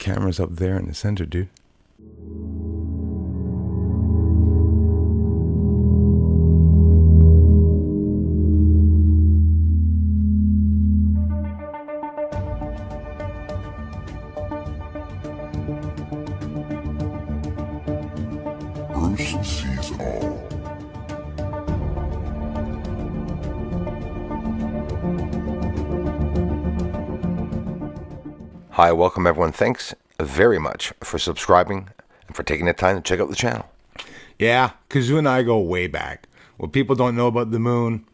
camera's up there in the center, dude. Bruce sees all. Hi, welcome everyone. Thanks very much for subscribing and for taking the time to check out the channel. Yeah, Kazoo and I go way back. What people don't know about the moon,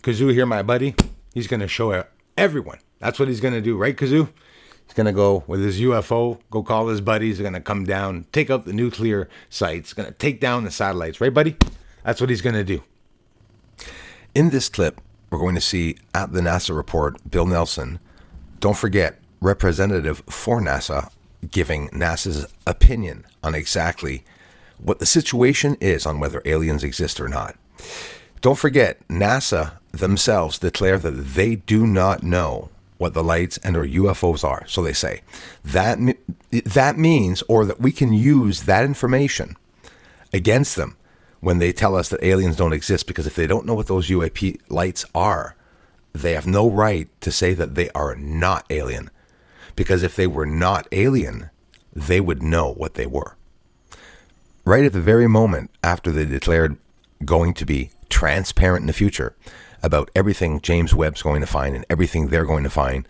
Kazoo here, my buddy, he's going to show everyone. That's what he's going to do, right, Kazoo? He's going to go with his UFO, go call his buddies, they're going to come down, take out the nuclear sites, going to take down the satellites, right, buddy? That's what he's going to do. In this clip, we're going to see at the NASA report, Bill Nelson, don't forget, representative for NASA, giving NASA's opinion on exactly what the situation is on whether aliens exist or not. Don't forget, NASA themselves declare that they do not know what the lights and or UFOs are. So they say that means, or that we can use that information against them when they tell us that aliens don't exist, because if they don't know what those UAP lights are, they have no right to say that they are not alien. Because if they were not alien, they would know what they were. Right at the very moment after they declared going to be transparent in the future about everything James Webb's going to find and everything they're going to find,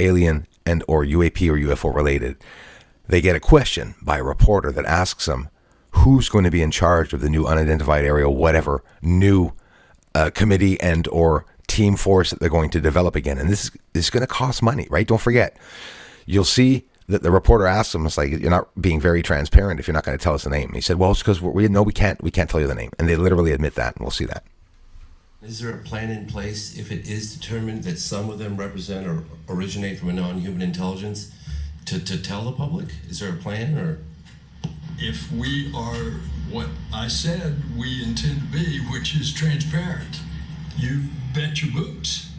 alien and or UAP or UFO related, they get a question by a reporter that asks them who's going to be in charge of the new unidentified aerial, whatever, new committee and or team force that they're going to develop again. And this is going to cost money, right? Don't forget. You'll see that the reporter asks him, it's like, you're not being very transparent if you're not going to tell us the name. And he said, well, it's because we can't tell you the name. And they literally admit that, and we'll see that. Is there a plan in place if it is determined that some of them represent or originate from a non-human intelligence to tell the public? Is there a plan? Or if we are what I said we intend to be, which is transparent, you bet your boots,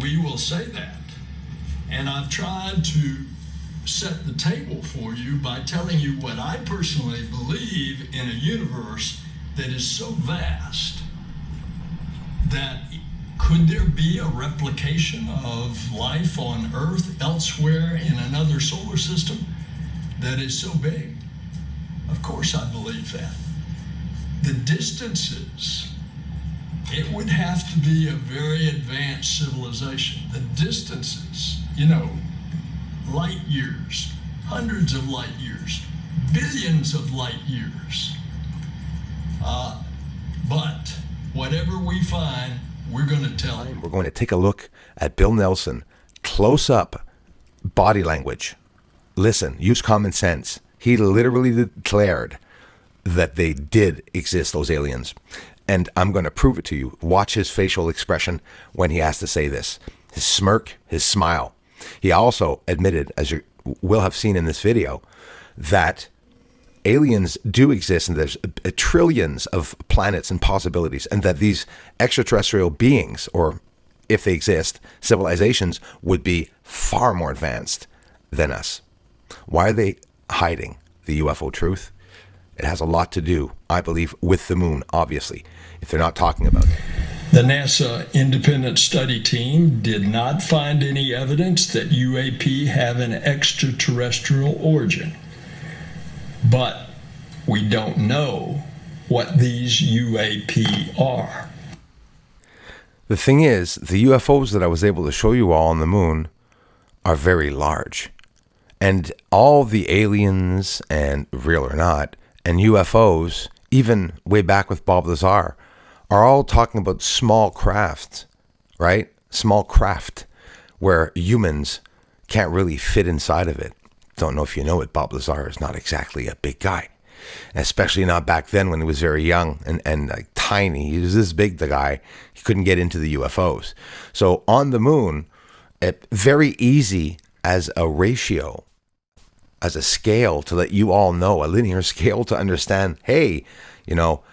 we will say that. And I've tried to set the table for you by telling you what I personally believe in a universe that is so vast that could there be a replication of life on Earth elsewhere in another solar system that is so big? Of course I believe that. The distances, it would have to be a very advanced civilization. The distances, light years, hundreds of light years, billions of light years. But whatever we find, we're going to tell them. We're going to take a look at Bill Nelson, close up body language. Listen, use common sense. He literally declared that they did exist, those aliens. And I'm going to prove it to you. Watch his facial expression when he has to say this. His smirk, his smile. He also admitted, as you will have seen in this video, that aliens do exist and there's trillions of planets and possibilities, and that these extraterrestrial beings, or if they exist, civilizations, would be far more advanced than us. Why are they hiding the UFO truth? It has a lot to do, I believe, with the moon, obviously, if they're not talking about it. The NASA independent study team did not find any evidence that UAP have an extraterrestrial origin. But we don't know what these UAP are. The thing is, the UFOs that I was able to show you all on the moon are very large. And all the aliens, and real or not, and UFOs, even way back with Bob Lazar, are all talking about small craft, right? Small craft where humans can't really fit inside of it. Don't know if you know it, Bob Lazar is not exactly a big guy, especially not back then when he was very young and like tiny. He was this big, the guy. He couldn't get into the UFOs. So on the moon, very easy as a ratio, as a scale to let you all know, a linear scale to understand, hey,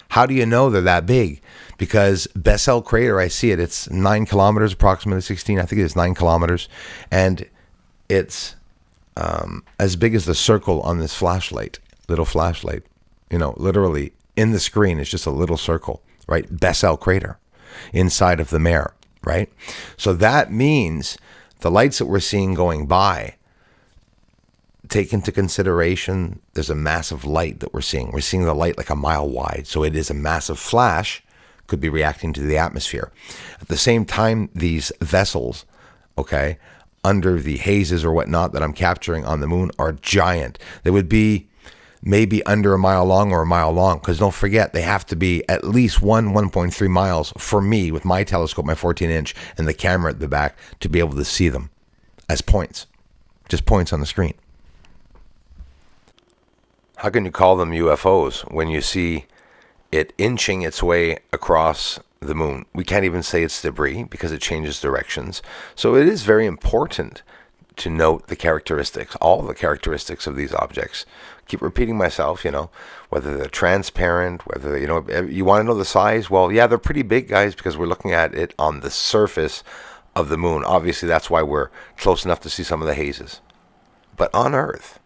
how do you know they're that big? Because Bessel crater, I see it, it's 9 kilometers, approximately 16, I think it is 9 kilometers. And it's as big as the circle on this little flashlight, literally in the screen is just a little circle, right? Bessel crater inside of the mare, right? So that means the lights that we're seeing going by, take into consideration, there's a massive light that we're seeing. We're seeing the light like a mile wide. So it is a massive flash, could be reacting to the atmosphere. At the same time, these vessels, okay, under the hazes or whatnot that I'm capturing on the moon are giant. They would be maybe under a mile long or a mile long, because don't forget, they have to be at least 1.3 miles for me with my telescope, my 14-inch, and the camera at the back to be able to see them as points, just points on the screen. How can you call them UFOs when you see it inching its way across the moon? We can't even say it's debris because it changes directions. So it is very important to note the characteristics, all the characteristics of these objects. Keep repeating myself, whether they're transparent, whether, you want to know the size? Well, yeah, they're pretty big, guys, because we're looking at it on the surface of the moon. Obviously, that's why we're close enough to see some of the hazes. But on Earth,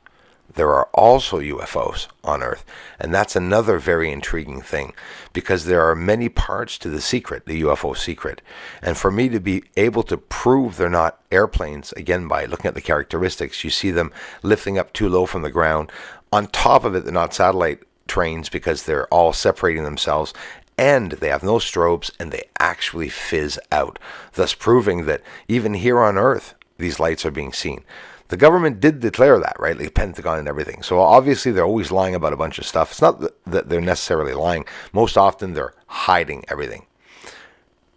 there are also UFOs on Earth. And that's another very intriguing thing, because there are many parts to the secret, the UFO secret. And for me to be able to prove they're not airplanes, again, by looking at the characteristics, you see them lifting up too low from the ground. On top of it, they're not satellite trains because they're all separating themselves, and they have no strobes, and they actually fizz out, thus proving that even here on Earth, these lights are being seen. The government did declare that, right? The Pentagon and everything. So obviously they're always lying about a bunch of stuff. It's not that they're necessarily lying. Most often they're hiding everything.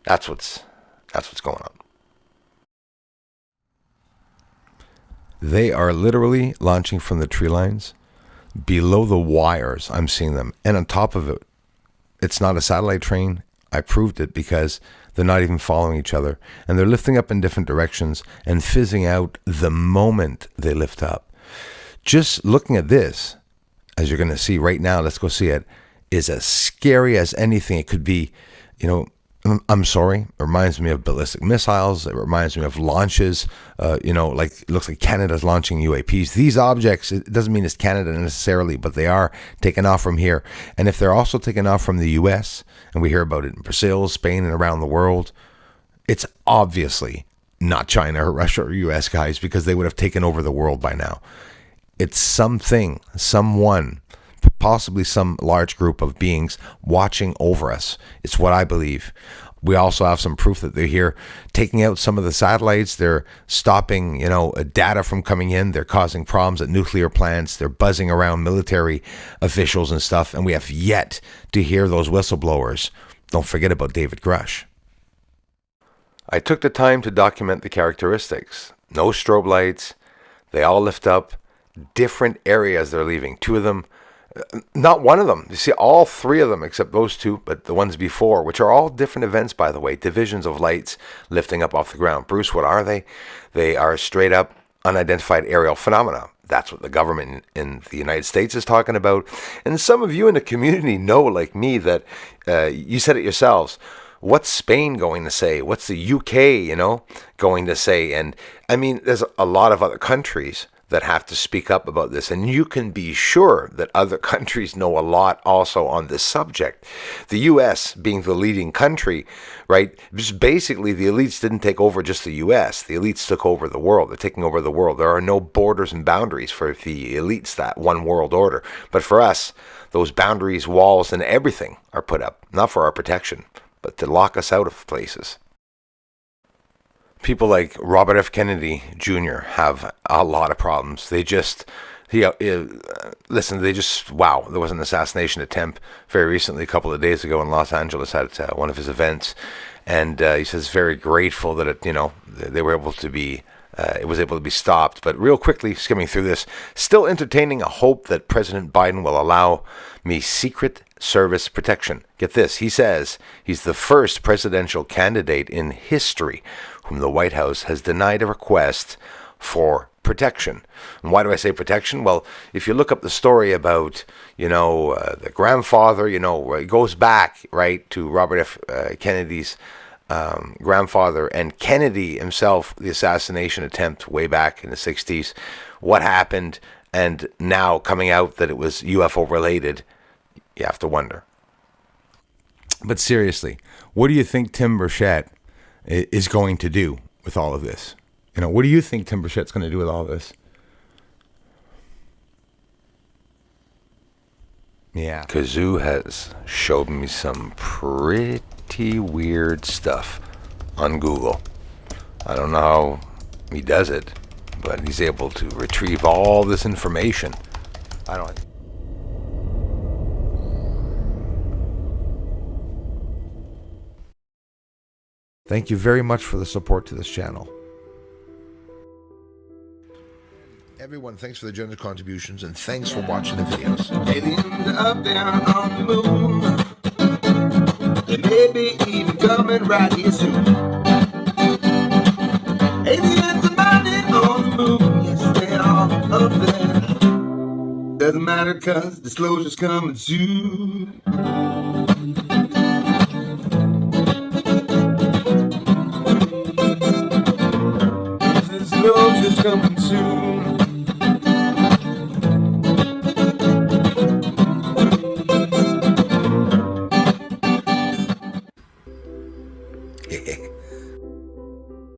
That's what's going on. They are literally launching from the tree lines. Below the wires, I'm seeing them. And on top of it, it's not a satellite train. I proved it because they're not even following each other. And they're lifting up in different directions and fizzing out the moment they lift up. Just looking at this, as you're going to see right now, let's go see it, is as scary as anything. It could be, I'm sorry, it reminds me of ballistic missiles. It reminds me of launches, like it looks like Canada's launching UAPs. These objects, it doesn't mean it's Canada necessarily, but they are taking off from here. And if they're also taking off from the US, and we hear about it in Brazil, Spain, and around the world, it's obviously not China or Russia or US, guys, because they would have taken over the world by now. It's something, someone, possibly some large group of beings watching over us. It's what I believe. We also have some proof that they're here taking out some of the satellites. They're stopping, data from coming in. They're causing problems at nuclear plants. They're buzzing around military officials and stuff. And we have yet to hear those whistleblowers. Don't forget about David Grush. I took the time to document the characteristics. No strobe lights. They all lift up. Different areas they're leaving. Two of them, not one of them. You see, all three of them, except those two, but the ones before, which are all different events, by the way, divisions of lights lifting up off the ground. Bruce, what are they? They are straight up unidentified aerial phenomena. That's what the government in the United States is talking about. And some of you in the community know, like me, that you said it yourselves. What's Spain going to say? What's the UK, going to say? And I mean, there's a lot of other countries that have to speak up about this. And you can be sure that other countries know a lot also on this subject. The US being the leading country, right? Just basically, the elites didn't take over just the US. The elites took over the world. They're taking over the world. There are no borders and boundaries for the elites, that one world order. But for us, those boundaries, walls, and everything are put up, not for our protection, but to lock us out of places. People like Robert F. Kennedy Jr. have a lot of problems. Wow, there was an assassination attempt very recently, a couple of days ago in Los Angeles at one of his events. And he says very grateful that they were able to be, it was able to be stopped. But real quickly, skimming through this, still entertaining a hope that President Biden will allow me Secret Service protection. Get this, he says he's the first presidential candidate in history whom the White House has denied a request for protection. And why do I say protection? Well, if you look up the story about, the grandfather, it goes back, right, to Robert F. Kennedy's grandfather and Kennedy himself, the assassination attempt way back in the 60s, what happened, and now coming out that it was UFO related, you have to wonder. But seriously, what do you think Tim Burchett is going to do with all of this? You know, what do you think Tim Burchett's going to do with all this? Yeah. Kazoo has showed me some pretty weird stuff on Google. I don't know how he does it, but he's able to retrieve all this information. I don't. Thank you very much for the support to this channel. Everyone, thanks for the generous contributions, and thanks for watching the videos. Aliens up there on the moon. They may be even coming right here soon. Aliens are landing on the moon. Yes, they are up there. Doesn't matter, cause disclosure's coming soon. Disclosure's coming soon.